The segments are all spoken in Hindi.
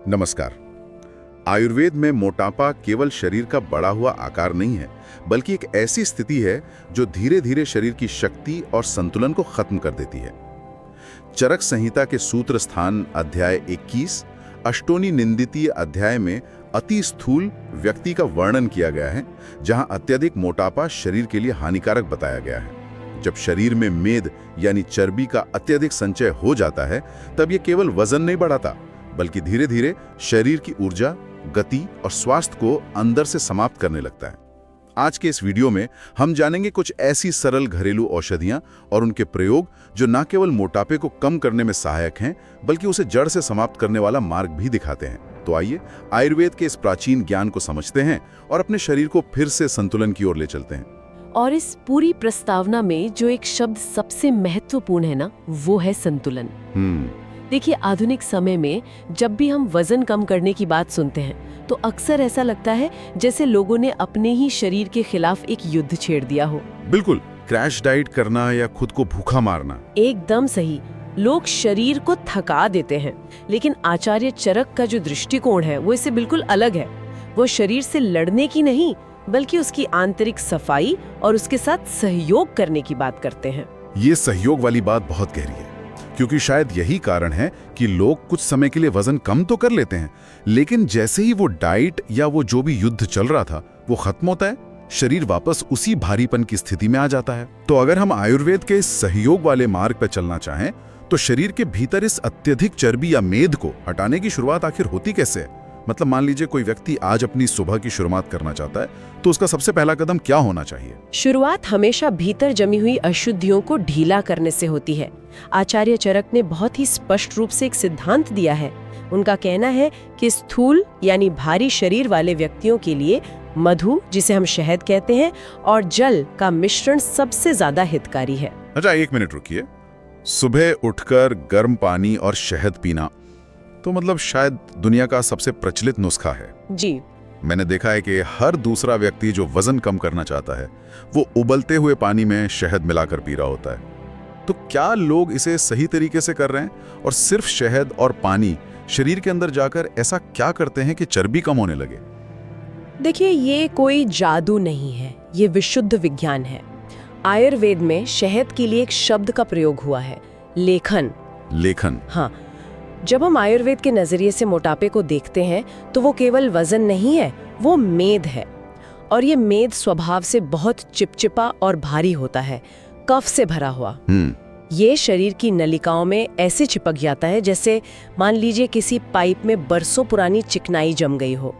नमस्कार। आयुर्वेद में मोटापा केवल शरीर का बढ़ा हुआ आकार नहीं है, बल्कि एक ऐसी स्थिति है जो धीरे धीरे शरीर की शक्ति और संतुलन को खत्म कर देती है। चरक संहिता के सूत्र स्थान अध्याय 21 अष्टोनी निंदितीय अध्याय में अति स्थूल व्यक्ति का वर्णन किया गया है, जहां अत्यधिक मोटापा शरीर के लिए हानिकारक बताया गया है। जब शरीर में मेद यानी चर्बी का अत्यधिक संचय हो जाता है, तब यह केवल वजन नहीं बढ़ाता, बल्कि धीरे धीरे शरीर की ऊर्जा, गति और स्वास्थ्य को अंदर से समाप्त करने लगता है। आज के इस वीडियो में हम जानेंगे कुछ ऐसी सरल घरेलू औषधियां और उनके प्रयोग जो न केवल मोटापे को कम करने में सहायक हैं, बल्कि उसे जड़ से समाप्त करने वाला मार्ग भी दिखाते हैं। तो आइए आयुर्वेद के इस प्राचीन ज्ञान को समझते हैं और अपने शरीर को फिर से संतुलन की ओर ले चलते हैं। और इस पूरी प्रस्तावना में जो एक शब्द सबसे महत्वपूर्ण है ना, वो है संतुलन। देखिए, आधुनिक समय में जब भी हम वजन कम करने की बात सुनते हैं तो अक्सर ऐसा लगता है जैसे लोगों ने अपने ही शरीर के खिलाफ एक युद्ध छेड़ दिया हो। बिल्कुल, क्रैश डाइट करना या खुद को भूखा मारना। एकदम सही। लोग शरीर को थका देते हैं, लेकिन आचार्य चरक का जो दृष्टिकोण है वो इससे बिल्कुल अलग है। वो शरीर से लड़ने की नहीं, बल्कि उसकी आंतरिक सफाई और उसके साथ सहयोग करने की बात करते हैं। ये सहयोग वाली बात बहुत गहरी है, क्योंकि शायद यही कारण है कि लोग कुछ समय के लिए वजन कम तो कर लेते हैं, लेकिन जैसे ही वो डाइट या वो जो भी युद्ध चल रहा था वो खत्म होता है, शरीर वापस उसी भारीपन की स्थिति में आ जाता है। तो अगर हम आयुर्वेद के इस सहयोग वाले मार्ग पर चलना चाहें तो शरीर के भीतर इस अत्यधिक चर्बी या मेद को हटाने की शुरुआत आखिर होती कैसे है? मतलब मान लीजिए कोई व्यक्ति आज अपनी सुबह की शुरुआत करना चाहता है, तो उसका सबसे पहला कदम क्या होना चाहिए? शुरुआत हमेशा भीतर जमी हुई अशुद्धियों को ढीला करने से होती है। आचार्य चरक ने बहुत ही स्पष्ट रूप से एक सिद्धांत दिया है। उनका कहना है कि स्थूल यानी भारी शरीर वाले व्यक्तियों के लिए मधु, जिसे हम शहद कहते हैं, और जल का मिश्रण सबसे ज्यादा हितकारी है। अच्छा, एक मिनट रुकिए। सुबह उठकर गर्म पानी और शहद पीना तो मतलब शायद दुनिया का सबसे प्रचलित नुस्खा है। जी, मैंने देखा है कि हर दूसरा व्यक्ति जो वजन कम करना चाहता है वो उबलते हुए पानी में शहद मिलाकर पी रहा होता है। तो क्या लोग इसे सही तरीके से कर रहे हैं, और सिर्फ शहद और पानी शरीर के अंदर जाकर ऐसा क्या करते हैं कि चर्बी कम होने लगे? देखिए, ये कोई जादू नहीं है, ये विशुद्ध विज्ञान है। आयुर्वेद में शहद के लिए एक शब्द का प्रयोग हुआ है, लेखन। लेखन? हाँ। जब हम आयुर्वेद के नजरिए से मोटापे को देखते हैं तो वो केवल वजन नहीं है, वो मेद है। और ये मेद स्वभाव से बहुत चिपचिपा और भारी होता है, कफ से भरा हुआ। ये शरीर की नलिकाओं में ऐसे चिपक जाता है जैसे मान लीजिए किसी पाइप में बरसों पुरानी चिकनाई जम गई हो।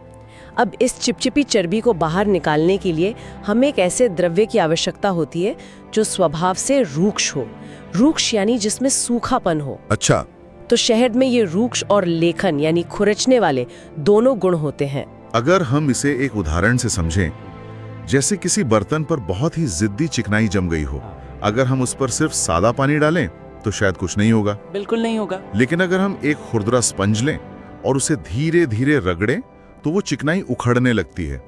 अब इस चिपचिपी चर्बी को बाहर निकालने के लिए हमें एक ऐसे द्रव्य की आवश्यकता होती है जो स्वभाव से रूक्ष हो। रूक्ष यानी जिसमें सूखापन हो। अच्छा। तो शहद में ये रूक्ष और लेखन यानी खुरचने वाले दोनों गुण होते हैं। अगर हम इसे एक उदाहरण से समझें, जैसे किसी बर्तन पर बहुत ही जिद्दी चिकनाई जम गई हो, अगर हम उस पर सिर्फ सादा पानी डालें तो शायद कुछ नहीं होगा। बिल्कुल नहीं होगा। लेकिन अगर हम एक खुरदरा स्पंज लें और उसे धीरे धीरे रगड़ें तो वो चिकनाई उखड़ने लगती है।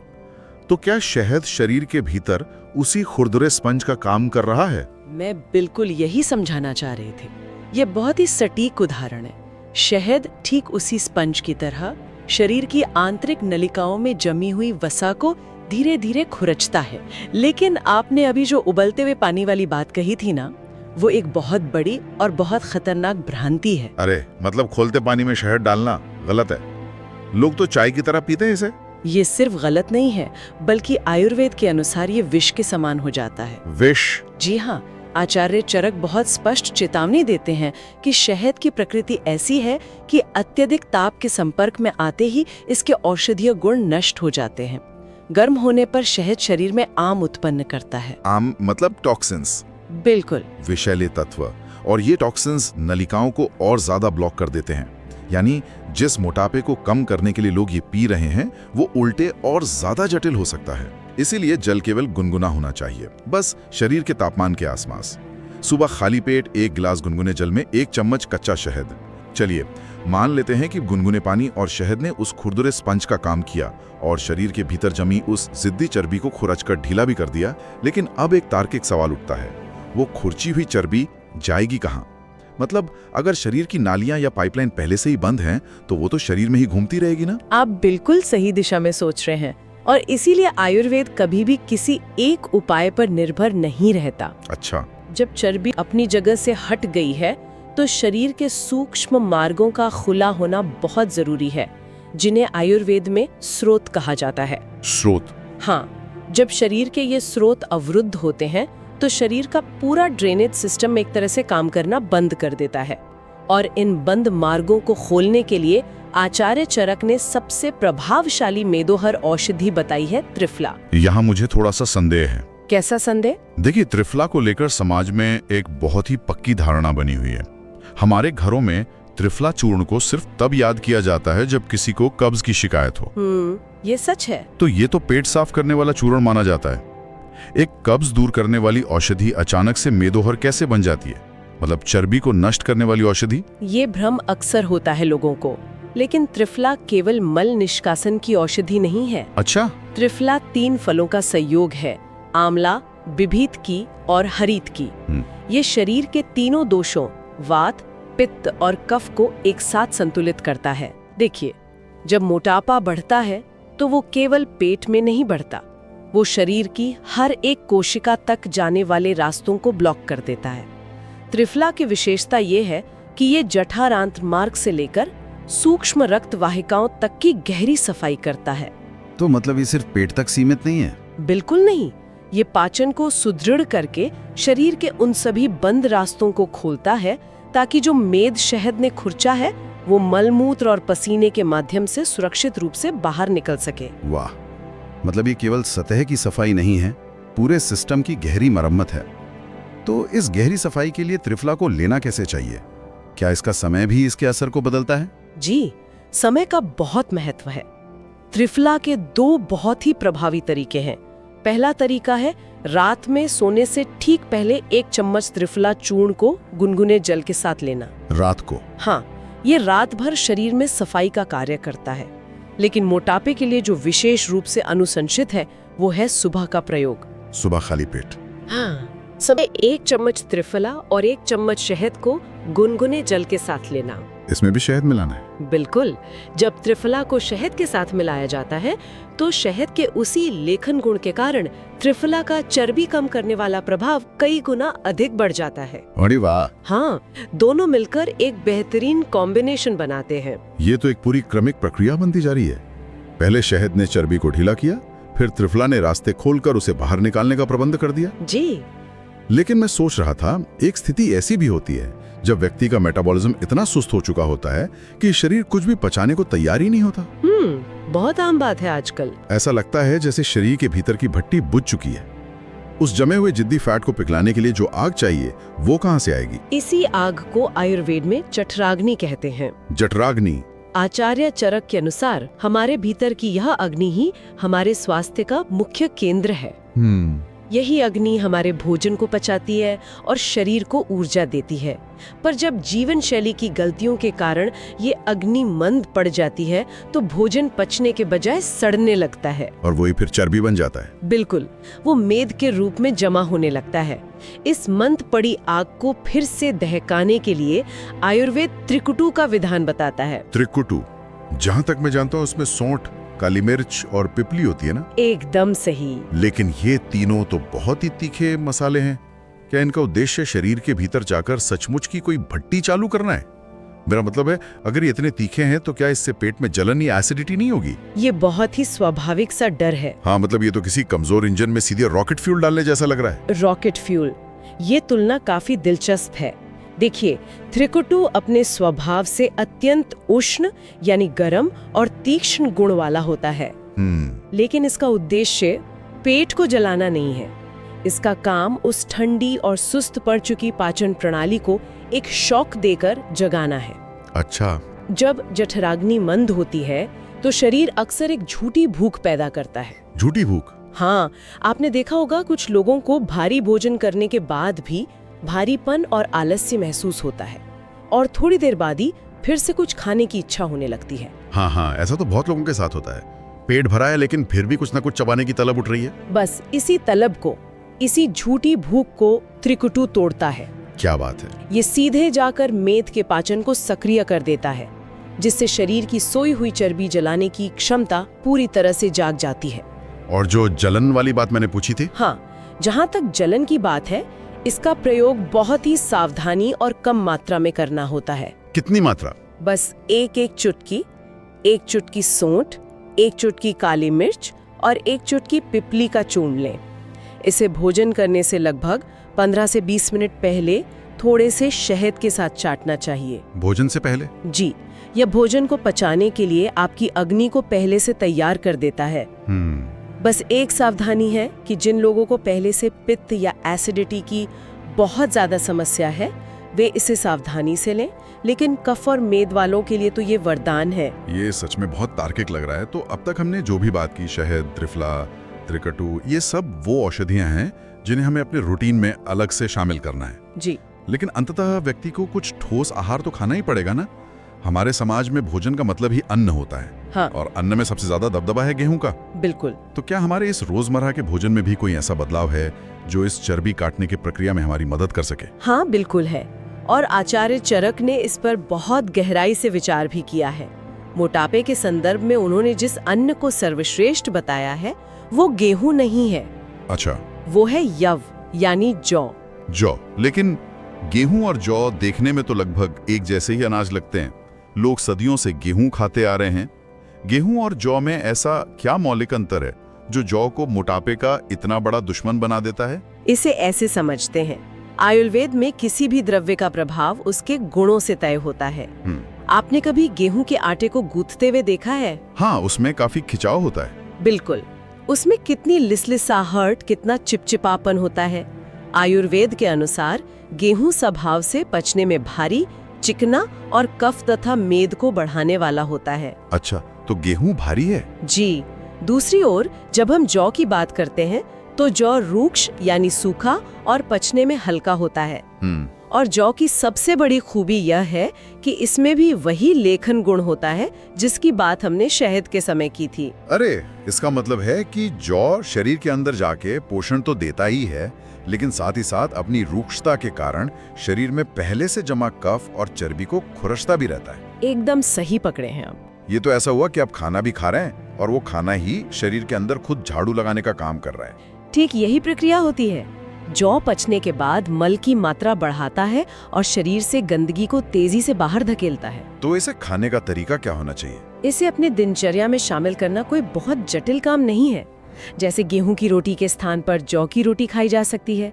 तो क्या शहद शरीर के भीतर उसी खुरदरे स्पंज का काम कर रहा है? मैं बिल्कुल यही समझाना चाह रही थी। ये बहुत ही सटीक उदाहरण है। शहद ठीक उसी स्पंज की तरह शरीर की आंतरिक नलिकाओं में जमी हुई वसा को धीरे धीरे खुरचता है। लेकिन आपने अभी जो उबलते हुए पानी वाली बात कही थी ना, वो एक बहुत बड़ी और बहुत खतरनाक भ्रांति है। अरे, मतलब खोलते पानी में शहद डालना गलत है? लोग तो चाय की तरह पीते हैं इसे। ये सिर्फ गलत नहीं है, बल्कि आयुर्वेद के अनुसार ये विष के समान हो जाता है। विष? जी हाँ। आचार्य चरक बहुत स्पष्ट चेतावनी देते हैं कि शहद की प्रकृति ऐसी है कि अत्यधिक ताप के संपर्क में आते ही इसके औषधीय गुण नष्ट हो जाते हैं। गर्म होने पर शहद शरीर में आम उत्पन्न करता है। आम मतलब टॉक्सिन्स? बिल्कुल। विषैले तत्व। और ये टॉक्सिन्स नलिकाओं को और ज्यादा ब्लॉक कर देते हैं। यानी जिस मोटापे को कम करने के लिए लोग ये पी रहे हैं वो उल्टे और ज्यादा जटिल हो सकता है। इसीलिए जल केवल गुनगुना होना चाहिए, बस शरीर के तापमान के आसपास। सुबह खाली पेट 1 गिलास गुनगुने जल में 1 चम्मच कच्चा शहद। चलिए मान लेते हैं कि गुनगुने पानी और शहद ने उस खुरदुरे स्पंज का काम किया और शरीर के भीतर जमी उस जिद्दी चर्बी को खुरचकर ढीला भी कर दिया। लेकिन अब एक तार्किक सवाल उठता है, वो खुरची हुई चर्बी जाएगी कहाँ? मतलब अगर शरीर की नालियां या पाइपलाइन पहले से ही बंद हैं, तो वो तो शरीर में ही घूमती रहेगी ना? आप बिल्कुल सही दिशा में सोच रहे हैं, और इसीलिए आयुर्वेद कभी भी किसी एक उपाय पर निर्भर नहीं रहता। अच्छा। जब चर्बी अपनी जगह से हट गई है, तो शरीर के सूक्ष्म मार्गों का खुला होना बहुत जरूरी है, जिन्हें आयुर्वेद में स्रोत कहा जाता है। स्रोत? हाँ, जब शरीर के ये स्रोत अवरुद्ध होते हैं, तो शरीर का पूरा ड्रेनेज सिस्टम एक तरह से काम करना बंद कर देता है। और इन बंद मार्गों को खोलने के लिए आचार्य चरक ने सबसे प्रभावशाली मेदोहर औषधि बताई है, त्रिफला। यहाँ मुझे थोड़ा सा संदेह है। कैसा संदेह? देखिए, त्रिफला को लेकर समाज में एक बहुत ही पक्की धारणा बनी हुई है। हमारे घरों में त्रिफला चूर्ण को सिर्फ तब याद किया जाता है जब किसी को कब्ज की शिकायत हो। ये सच है। तो ये तो पेट साफ करने वाला चूर्ण माना जाता है। एक कब्ज दूर करने वाली औषधि अचानक से मेदोहर कैसे बन जाती है? मतलब चर्बी को नष्ट करने वाली औषधि? ये भ्रम अक्सर होता है लोगों को, लेकिन त्रिफला केवल मल निष्कासन की औषधि नहीं है। अच्छा। त्रिफला 3 फलों का संयोग है, आंवला, बिभीत की और हरीत की। ये शरीर के तीनों दोषों, वात, पित्त और कफ को एक साथ संतुलित करता है। देखिए, जब मोटापा बढ़ता है तो वो केवल पेट में नहीं बढ़ता, वो शरीर की हर एक कोशिका तक जाने वाले रास्तों को ब्लॉक कर देता है। त्रिफला की विशेषता ये है कि ये जठरांत्र मार्ग से लेकर सूक्ष्म रक्त वाहिकाओं तक की गहरी सफाई करता है। तो मतलब ये सिर्फ पेट तक सीमित नहीं है? बिल्कुल नहीं, ये पाचन को सुदृढ़ करके शरीर के उन सभी बंद रास्तों को खोलता है, ताकि जो मेद शहद ने खुरचा है वो मलमूत्र और पसीने के माध्यम से सुरक्षित रूप से बाहर निकल सके। वाह, मतलब ये केवल सतह की सफाई नहीं है, पूरे सिस्टम की गहरी मरम्मत है। तो इस गहरी सफाई के लिए त्रिफला को लेना कैसे चाहिए? क्या इसका समय भी इसके असर को बदलता है? जी, समय का बहुत महत्व है। त्रिफला के 2 बहुत ही प्रभावी तरीके हैं। पहला तरीका है रात में सोने से ठीक पहले 1 चम्मच त्रिफला चूर्ण को गुनगुने जल के साथ लेना। रात को? हाँ, ये रात भर शरीर में सफाई का कार्य करता है। लेकिन मोटापे के लिए जो विशेष रूप से अनुशंसित है वो है सुबह का प्रयोग। सुबह खाली पेट? हाँ, सुबह 1 चम्मच त्रिफला और 1 चम्मच शहद को गुनगुने जल के साथ लेना। इसमें भी शहद मिलाना है? बिल्कुल। जब त्रिफला को शहद के साथ मिलाया जाता है तो शहद के उसी लेखन गुण के कारण त्रिफला का चर्बी कम करने वाला प्रभाव कई गुना अधिक बढ़ जाता है। अरे वाह! हाँ, दोनों मिलकर एक बेहतरीन कॉम्बिनेशन बनाते हैं। ये तो एक पूरी क्रमिक प्रक्रिया बनती जा रही है। पहले शहद ने चर्बी को ढीला किया, फिर त्रिफला ने रास्ते खोलकर उसे बाहर निकालने का प्रबंध कर दिया। जी। लेकिन मैं सोच रहा था, एक स्थिति ऐसी भी होती है जब व्यक्ति का मेटाबॉलिज्म इतना सुस्त हो चुका होता है कि शरीर कुछ भी पचाने को तैयार ही नहीं होता। बहुत आम बात है आजकल। ऐसा लगता है जैसे शरीर के भीतर की भट्टी बुझ चुकी है। उस जमे हुए जिद्दी फैट को पिघलाने के लिए जो आग चाहिए वो कहां से आएगी? इसी आग को आयुर्वेद में जठराग्नि कहते हैं। जठराग्नि? आचार्य चरक के अनुसार हमारे भीतर की यह अग्नि ही हमारे स्वास्थ्य का मुख्य केंद्र है। यही अग्नि हमारे भोजन को पचाती है और शरीर को ऊर्जा देती है। पर जब जीवन शैली की गलतियों के कारण ये अग्नि मंद पड़ जाती है तो भोजन पचने के बजाय सड़ने लगता है और वही फिर चर्बी बन जाता है। बिल्कुल, वो मेद के रूप में जमा होने लगता है। इस मंद पड़ी आग को फिर से दहकाने के लिए आयुर्वेद त्रिकुटु का विधान बताता है। त्रिकुटु? जहाँ तक मैं जानता हूँ उसमें सौंठ, काली मिर्च और पिपली होती है ना? एकदम सही। लेकिन ये तीनों तो बहुत ही तीखे मसाले हैं। क्या इनका उद्देश्य शरीर के भीतर जाकर सचमुच की कोई भट्टी चालू करना है? मेरा मतलब है, अगर ये इतने तीखे हैं तो क्या इससे पेट में जलन या एसिडिटी नहीं होगी? ये बहुत ही स्वाभाविक सा डर है। हाँ, मतलब ये तो किसी कमजोर इंजन में सीधे रॉकेट फ्यूल डालने जैसा लग रहा है। रॉकेट फ्यूल, ये तुलना काफी दिलचस्प है। देखिए, त्रिकुटु अपने स्वभाव से अत्यंत उष्ण यानी गर्म और तीक्ष्ण गुण वाला होता है। लेकिन इसका उद्देश्य पेट को जलाना नहीं है। इसका काम उस ठंडी और सुस्त पड़ चुकी पाचन प्रणाली को एक शॉक देकर जगाना है। अच्छा। जब जठराग्नि मंद होती है तो शरीर अक्सर एक झूठी भूख पैदा करता है। झूठी भूख? हाँ, आपने देखा होगा कुछ लोगों को भारी भोजन करने के बाद भी भारीपन और आलस्य महसूस होता है और थोड़ी देर बाद ही फिर से कुछ खाने की इच्छा होने लगती है। हाँ, ऐसा तो बहुत लोगों के साथ होता है। पेट भरा है लेकिन फिर भी कुछ ना कुछ चबाने की तलब उठ रही है। बस इसी तलब को, इसी झूठी भूख को त्रिकुटु तोड़ता है। क्या बात है। ये सीधे जाकर मेद के पाचन को सक्रिय कर देता है, जिससे शरीर की सोई हुई चर्बी जलाने की क्षमता पूरी तरह से जाग जाती है। और जो जलन वाली बात मैंने पूछी थी, हाँ, जहाँ तक जलन की बात है, इसका प्रयोग बहुत ही सावधानी और कम मात्रा में करना होता है। कितनी मात्रा? बस एक चुटकी सोंठ, 1 चुटकी काली मिर्च और 1 चुटकी पिपली का चूर्ण लें। इसे भोजन करने से लगभग 15 से 20 मिनट पहले थोड़े से शहद के साथ चाटना चाहिए। भोजन से पहले? जी, यह भोजन को पचाने के लिए आपकी अग्नि को पहले से तैयार कर देता है। बस एक सावधानी है कि जिन लोगों को पहले से पित्त या एसिडिटी की बहुत ज्यादा समस्या है, वे इसे सावधानी से लें, लेकिन कफ और मेद वालों के लिए तो ये वरदान है। ये सच में बहुत तार्किक लग रहा है। तो अब तक हमने जो भी बात की, शहद, त्रिफला, त्रिकटु, ये सब वो औषधियां हैं जिन्हें हमें अपने रूटीन में अलग से शामिल करना है। जी, लेकिन अंततः व्यक्ति को कुछ ठोस आहार तो खाना ही पड़ेगा ना। हमारे समाज में भोजन का मतलब ही अन्न होता है। हाँ। और अन्न में सबसे ज्यादा दबदबा है गेहूं का। बिल्कुल। तो क्या हमारे इस रोजमर्रा के भोजन में भी कोई ऐसा बदलाव है जो इस चर्बी काटने की प्रक्रिया में हमारी मदद कर सके? हाँ, बिल्कुल है। और आचार्य चरक ने इस पर बहुत गहराई से विचार भी किया है। मोटापे के संदर्भ में उन्होंने जिस अन्न को सर्वश्रेष्ठ बताया है, वो गेहूं नहीं है। अच्छा। वो है यव, यानी जौ। लेकिन गेहूं और जौ देखने में तो लगभग एक जैसे ही अनाज लगते हैं। लोग सदियों से गेहूं खाते आ रहे हैं। गेहूं और जौ में ऐसा क्या मौलिक अंतर है जो जौ को मोटापे का इतना बड़ा दुश्मन बना देता है? इसे ऐसे समझते हैं, आयुर्वेद में किसी भी द्रव्य का प्रभाव उसके गुणों से तय होता है। आपने कभी गेहूं के आटे को गूंथते हुए देखा है? हाँ, उसमें काफी खिंचाव होता है। बिल्कुल। उसमें कितनी लिसलिसाहट, कितना चिपचिपापन होता है। आयुर्वेद के अनुसार गेहूं स्वभाव से पचने में भारी, चिकना और कफ तथा मेद को बढ़ाने वाला होता है। अच्छा, तो गेहूं भारी है? जी। दूसरी ओर जब हम जौ की बात करते हैं तो जौ रूक्ष यानी सूखा और पचने में हल्का होता है। और जौ की सबसे बड़ी खूबी यह है कि इसमें भी वही लेखन गुण होता है जिसकी बात हमने शहद के समय की थी। अरे, इसका मतलब है कि जौ शरीर के अंदर जाके पोषण तो देता ही है, लेकिन साथ ही साथ अपनी रूक्षता के कारण शरीर में पहले से जमा कफ और चर्बी को खुरसता भी रहता है। एकदम सही पकड़े हैं आप। ये तो ऐसा हुआ कि आप खाना भी खा रहे हैं और वो खाना ही शरीर के अंदर खुद झाड़ू लगाने का काम कर रहा है। ठीक यही प्रक्रिया होती है। जौ पचने के बाद मल की मात्रा बढ़ाता है और शरीर से गंदगी को तेजी से बाहर धकेलता है। तो इसे खाने का तरीका क्या होना चाहिए? इसे अपने दिनचर्या में शामिल करना कोई बहुत जटिल काम नहीं है। जैसे गेहूं की रोटी के स्थान पर जौ की रोटी खाई जा सकती है।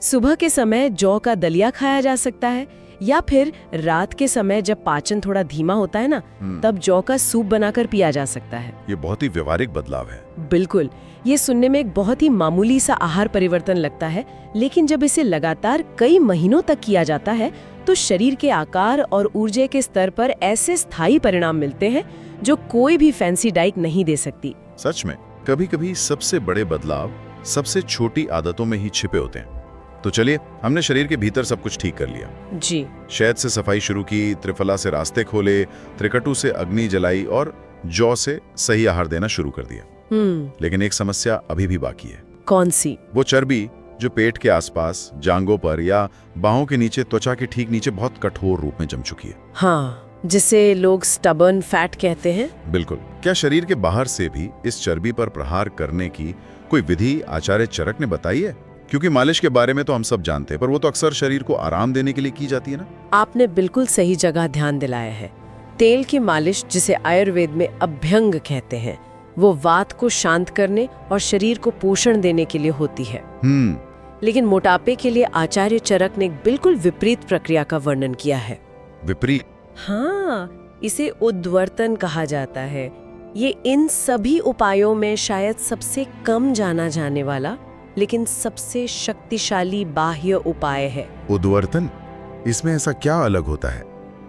सुबह के समय जौ का दलिया खाया जा सकता है, या फिर रात के समय जब पाचन थोड़ा धीमा होता है ना, तब जौ का सूप बनाकर पिया जा सकता है। ये बहुत ही व्यवहारिक बदलाव है। बिल्कुल। ये सुनने में एक बहुत ही मामूली सा आहार परिवर्तन लगता है, लेकिन जब इसे लगातार कई महीनों तक किया जाता है तो शरीर के आकार और ऊर्जा के स्तर पर ऐसे स्थायी परिणाम मिलते हैं जो कोई भी फैंसी डाइट नहीं दे सकती। सच में कभी कभी सबसे बड़े बदलाव सबसे छोटी आदतों में ही छिपे होते हैं। तो चलिए, हमने शरीर के भीतर सब कुछ ठीक कर लिया। जी। शहद से सफाई शुरू की, त्रिफला से रास्ते खोले, त्रिकटु से अग्नि जलाई और जौ से सही आहार देना शुरू कर दिया। लेकिन एक समस्या अभी भी बाकी है। कौन सी? वो चर्बी जो पेट के आसपास, जांघों पर या बाहों के नीचे, त्वचा के ठीक नीचे बहुत कठोर रूप में जम चुकी है। हाँ, जिसे लोग स्टबर्न फैट कहते हैं। बिल्कुल। क्या शरीर के बाहर से भी इस चर्बी पर प्रहार करने की कोई विधि आचार्य चरक ने बताई है? क्योंकि मालिश के बारे में तो हम सब जानते हैं, पर वो तो अक्सर शरीर को आराम देने के लिए की जाती है ना। आपने बिल्कुल सही जगह ध्यान दिलाया है। तेल की मालिश, जिसे आयुर्वेद में अभ्यंग कहते हैं, वो वात को शांत करने और शरीर को पोषण देने के लिए होती है। लेकिन मोटापे के लिए आचार्य चरक ने बिल्कुल विपरीत प्रक्रिया का वर्णन किया है। विपरीत? हाँ, इसे उद्वर्तन कहा जाता है। ये इन सभी उपायों में शायद सबसे कम जाना जाने वाला लेकिन सबसे शक्तिशाली बाह्य उपाय है। उद्वर्तन? इसमें ऐसा क्या अलग होता है?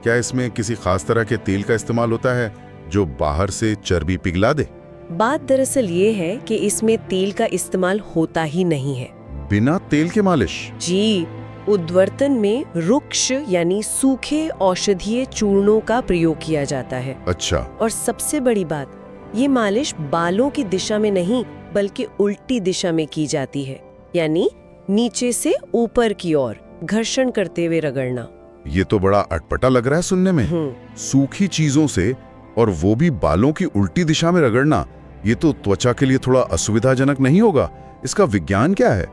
क्या इसमें किसी खास तरह के तेल का इस्तेमाल होता है जो बाहर से चर्बी पिघला दे? बात दरअसल ये है कि इसमें तेल का इस्तेमाल होता ही नहीं है। बिना तेल के मालिश? जी, उद्वर्तन में रुक्ष यानी सूखे औषधीय चूर्णों का प्रयोग किया जाता है। अच्छा। और सबसे बड़ी बात, ये मालिश बालों की दिशा में नहीं बल्कि उल्टी दिशा में की जाती है, यानी नीचे से ऊपर की ओर, घर्षण करते हुए रगड़ना। ये तो बड़ा अटपटा लग रहा है सुनने में। सूखी चीजों से, और वो भी बालों की उल्टी दिशा में रगड़ना, ये तो त्वचा के लिए थोड़ा असुविधाजनक नहीं होगा? इसका विज्ञान क्या है?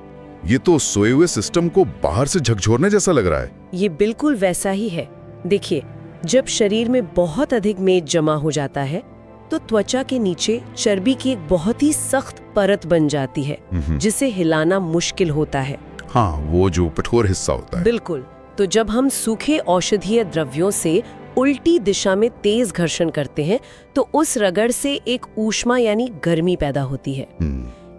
ये तो सोए हुए सिस्टम को बाहर से झकझोरने जैसा लग रहा है। ये बिल्कुल वैसा ही है। देखिए, जब शरीर में बहुत अधिक मेद जमा हो जाता है तो त्वचा के नीचे चर्बी की एक बहुत ही सख्त परत बन जाती है, जिसे हिलाना मुश्किल होता है। हाँ, वो जो कठोर हिस्सा होता है। बिल्कुल। तो जब हम सूखे औषधीय द्रव्यों से उल्टी दिशा में तेज घर्षण करते हैं तो उस रगड़ से एक ऊष्मा यानी गर्मी पैदा होती है।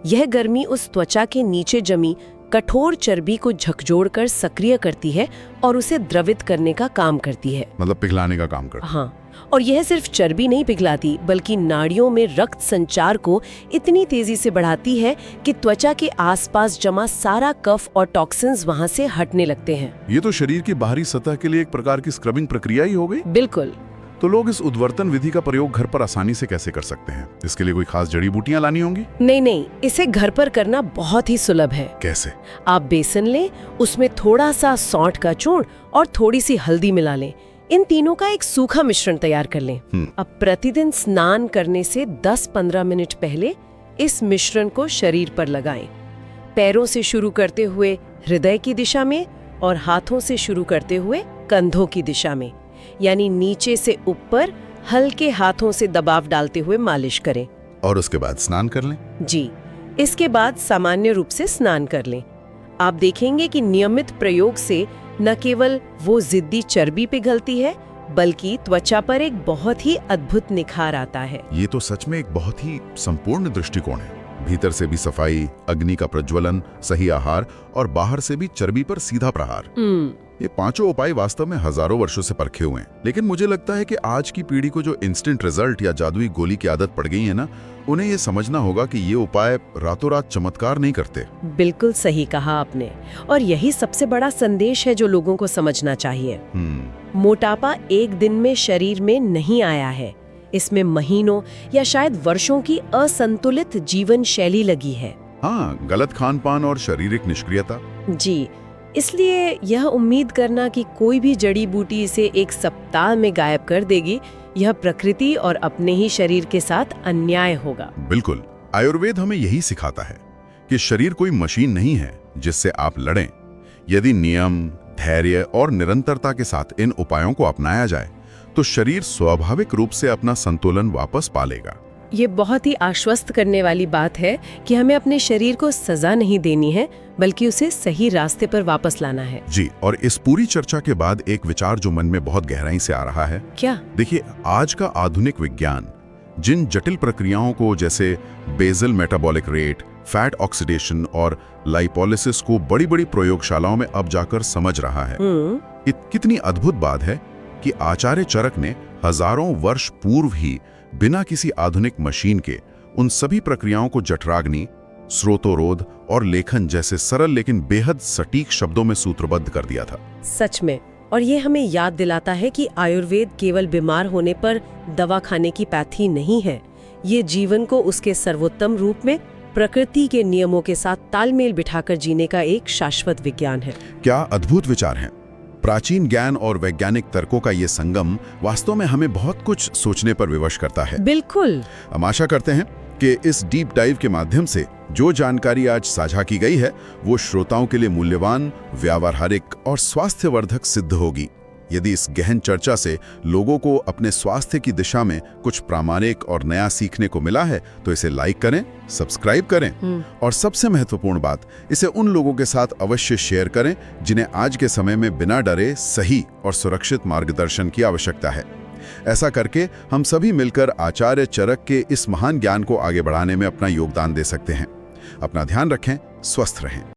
यह गर्मी उस त्वचा के नीचे जमी कठोर चर्बी को झकझोरकर सक्रिय करती है और उसे द्रवित करने का काम करती है। मतलब पिघलाने का काम करती है। हाँ, और यह सिर्फ चर्बी नहीं पिघलाती, बल्कि नाड़ियों में रक्त संचार को इतनी तेजी से बढ़ाती है कि त्वचा के आसपास जमा सारा कफ और टॉक्सिन्स वहां से हटने लगते हैं। ये तो शरीर की बाहरी सतह के लिए एक प्रकार की स्क्रबिंग प्रक्रिया ही हो गई। बिल्कुल। तो लोग इस उद्वर्तन विधि का प्रयोग घर पर आसानी से कैसे कर सकते हैं? इसके लिए कोई खास जड़ी बूटियां लानी होंगी? नहीं, इसे घर पर करना बहुत ही सुलभ है। कैसे? आप बेसन लें, उसमें थोड़ा सा सौंठ का चूर्ण और थोड़ी सी हल्दी मिला लें। इन तीनों का एक सूखा मिश्रण तैयार कर लें। अब प्रतिदिन स्नान करने से 10-15 मिनट पहले इस मिश्रण को शरीर पर लगाएं। पैरों से शुरू करते हुए हृदय की दिशा में और हाथों से शुरू करते हुए कंधों की दिशा में, यानी नीचे से ऊपर हल्के हाथों से दबाव डालते हुए मालिश करें। और उसके बाद स्नान कर लें? जी, इसके बाद सामान्य रूप से स्नान कर लें। आप देखेंगे कि नियमित प्रयोग से न केवल वो जिद्दी चर्बी पिघलती है, बल्कि त्वचा पर एक बहुत ही अद्भुत निखार आता है। ये तो सच में एक बहुत ही संपूर्ण दृष्टिकोण है। भीतर से भी सफाई, अग्नि का प्रज्वलन, सही आहार और बाहर से भी चर्बी पर सीधा प्रहार। ये पांचों उपाय वास्तव में हजारों वर्षों से परखे हुए हैं। लेकिन मुझे लगता है कि आज की पीढ़ी को जो इंस्टेंट रिजल्ट या जादुई गोली की आदत पड़ गई है ना, उन्हें ये समझना होगा कि ये उपाय रातों रात चमत्कार नहीं करते। बिल्कुल सही कहा आपने, और यही सबसे बड़ा संदेश है जो लोगों को समझना चाहिए। मोटापा एक दिन में शरीर में नहीं आया है, इसमें महीनों या शायद वर्षों की असंतुलित जीवन शैली लगी है। हाँ, गलत खान पान और शारीरिक निष्क्रियता। जी, इसलिए यह उम्मीद करना कि कोई भी जड़ी बूटी इसे एक सप्ताह में गायब कर देगी, यह प्रकृति और अपने ही शरीर के साथ अन्याय होगा। बिल्कुल। आयुर्वेद हमें यही सिखाता है कि शरीर कोई मशीन नहीं है जिससे आप लड़ें। यदि नियम, धैर्य और निरंतरता के साथ इन उपायों को अपनाया जाए तो शरीर स्वाभाविक रूप से अपना संतुलन वापस पा लेगा। ये बहुत ही आश्वस्त करने वाली बात है कि हमें अपने शरीर को सजा नहीं देनी है, बल्कि उसे सही रास्ते पर वापस लाना है। जी, और इस पूरी चर्चा के बाद एक विचार जो मन में बहुत गहराई से आ रहा है। क्या? देखिए, आज का आधुनिक विज्ञान जिन जटिल प्रक्रियाओं को जैसे basal metabolic rate, fat oxidation और लाइपोलिसिस को बड़ी-बड़ी प्रयोगशालाओं में अब जाकर समझ रहा है। कितनी अद्भुत बात है कि आचार्य चरक ने हजारों वर्ष पूर्व ही बिना किसी आधुनिक मशीन के उन सभी प्रक्रियाओं को जठराग्नि, स्रोतोरोध और लेखन जैसे सरल लेकिन बेहद सटीक शब्दों में सूत्रबद्ध कर दिया था। सच में, और ये हमें याद दिलाता है कि आयुर्वेद केवल बीमार होने पर दवा खाने की पैथी नहीं है। ये जीवन को उसके सर्वोत्तम रूप में प्रकृति के नियमों के साथ तालमेल बिठाकर जीने का एक शाश्वत विज्ञान है। क्या अद्भुत विचार हैं। प्राचीन ज्ञान और वैज्ञानिक तर्कों का ये संगम वास्तव में हमें बहुत कुछ सोचने पर विवश करता है। बिल्कुल। हम आशा करते हैं कि इस डीप डाइव के माध्यम से जो जानकारी आज साझा की गई है वो श्रोताओं के लिए मूल्यवान, व्यावहारिक और स्वास्थ्यवर्धक सिद्ध होगी। यदि इस गहन चर्चा से लोगों को अपने स्वास्थ्य की दिशा में कुछ प्रामाणिक और नया सीखने को मिला है तो इसे लाइक करें, सब्सक्राइब करें और सबसे महत्वपूर्ण बात, इसे उन लोगों के साथ अवश्य शेयर करें जिन्हें आज के समय में बिना डरे सही और सुरक्षित मार्गदर्शन की आवश्यकता है। ऐसा करके हम सभी मिलकर आचार्य चरक के इस महान ज्ञान को आगे बढ़ाने में अपना योगदान दे सकते हैं। अपना ध्यान रखें, स्वस्थ रहें।